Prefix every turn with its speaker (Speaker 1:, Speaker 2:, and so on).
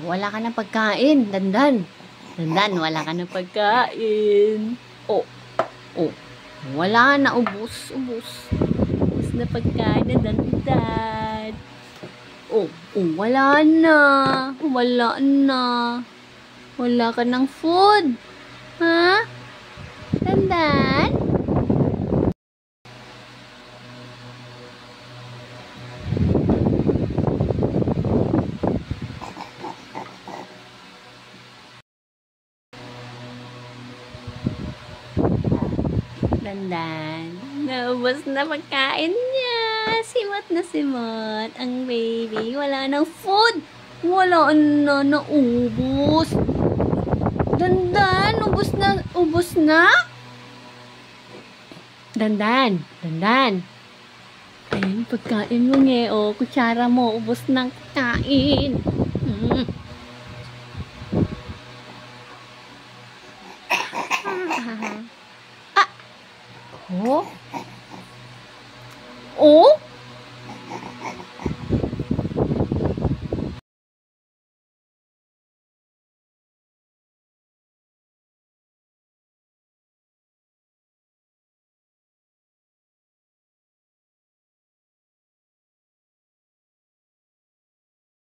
Speaker 1: wala ka ng pagkain. Dandan. Dandan, wala ka ng pagkain. Oh, oh. Wala na. Ubus. Ubus na pagkain na dandan. Oh, wala na. Wala na. Wala ka ng food. Ha? Dandan? Dandan, naubos na pagkain niya. Simot na simot ang baby. Wala nang food. Wala na, naubos. Dandan, ubos na. Dandan. Ayun, pagkain mo nga, oh. Kutsara mo, ubos ng kain. Oh? Oh?